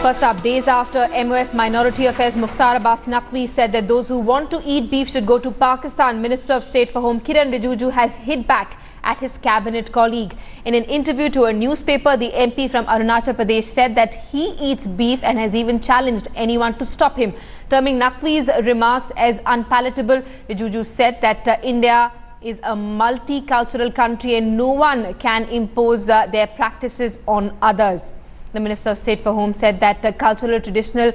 First up, days after MOS Minority Affairs Mukhtar Abbas Naqvi said that those who want to eat beef should go to Pakistan, Minister of State for Home Kiran Rijiju has hit back at his cabinet colleague. In an interview to a newspaper, the MP from Arunachal Pradesh said that he eats beef and has even challenged anyone to stop him. Terming Naqvi's remarks as unpalatable, Rijiju said that India is a multicultural country and no one can impose their practices on others. The Minister of State for Home said that cultural, traditional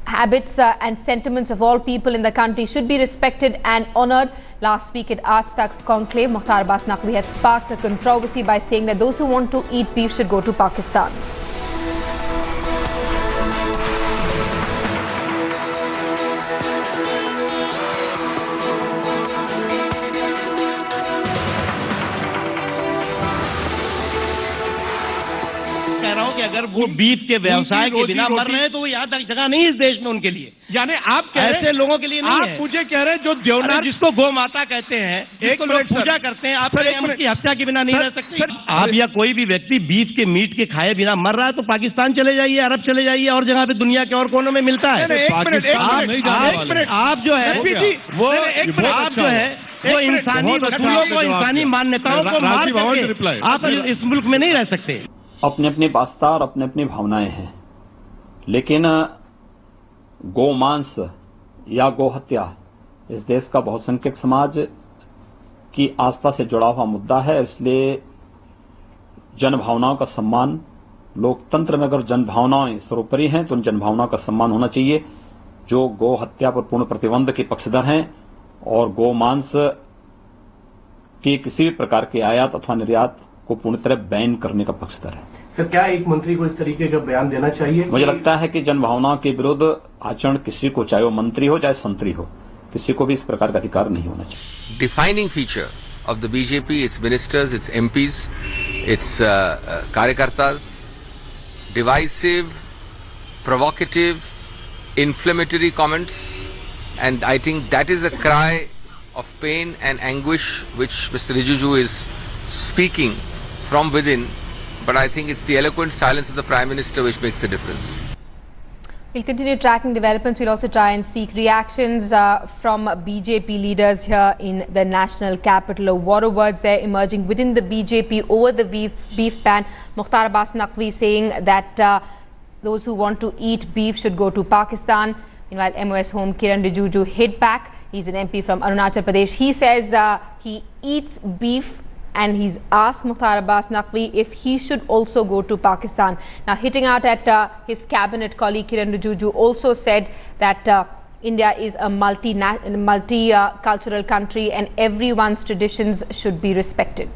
habits and sentiments of all people in the country should be respected and honoured. Last week at Aaj Tak's conclave, Mukhtar Abbas Naqvi had sparked a controversy by saying that those who want to eat beef should go to Pakistan. कह रहा हूं कि अगर वो beef के व्यवसाय के बिना मर रहे हैं तो वो यहाँ तक जगह नहीं है इस देश में उनके लिए। यानी आप कह रहे ऐसे लोगों के लिए नहीं है। आप मुझे कह रहे हैं जो देवनार जिसको गौ माता कहते हैं, एक लोग पूजा करते हैं, आप उनकी हत्या के बिना नहीं रह सकते। आप या कोई भी व्यक्ति बीफ के मीट के खाए बिना मर रहा है तो पाकिस्तान चले जाइए, अरब चले जाइए और जगह पे दुनिया के और कोनों में मिलता है। आप जो है वो इंसानी वसूलों को, इंसानी मान्यताओं को मार करके आप इस मुल्क में नहीं रह सकते। अपनी अपनी वास्ता और अपनी अपनी भावनाएं हैं, लेकिन गोमांस या गोहत्या इस देश का बहुसंख्यक समाज की आस्था से जुड़ा हुआ मुद्दा है। इसलिए जन भावनाओं का सम्मान, लोकतंत्र में अगर जन भावनाएं सर्वोपरि हैं तो उन जन भावनाओं का सम्मान होना चाहिए। जो गो हत्या पर पूर्ण प्रतिबंध के पक्षधर हैं और गोमांस की किसी भी प्रकार के आयात अथवा निर्यात को पूर्ण तरह बैन करने का पक्षधर है। सर, क्या एक मंत्री को इस तरीके का बयान देना चाहिए? मुझे लगता है कि जन भावनाओं के विरुद्ध आचरण किसी को, चाहे वो मंत्री हो चाहे संतरी हो, किसी को भी इस प्रकार का अधिकार नहीं होना चाहिए। Defining feature of the BJP, its ministers, its MPs, its कार्यकर्तास, divisive, provocative, inflammatory comments, and I think that is a cry of pain and anguish which Mr. Rijiju is speaking from within, but I think it's the eloquent silence of the Prime Minister which makes the difference. We'll continue tracking developments. We'll also try and seek reactions from BJP leaders here in the national capital. A war of words there emerging within the BJP over the beef ban. Mukhtar Abbas Naqvi saying that those who want to eat beef should go to Pakistan. Meanwhile, MOS Home Kiran Rijiju hit back. He's an MP from Arunachal Pradesh. He says he eats beef and he's asked Mukhtar Abbas Naqvi if he should also go to Pakistan. Now, hitting out at his cabinet colleague Kiran Rijiju also said that India is a multi-cultural country and everyone's traditions should be respected.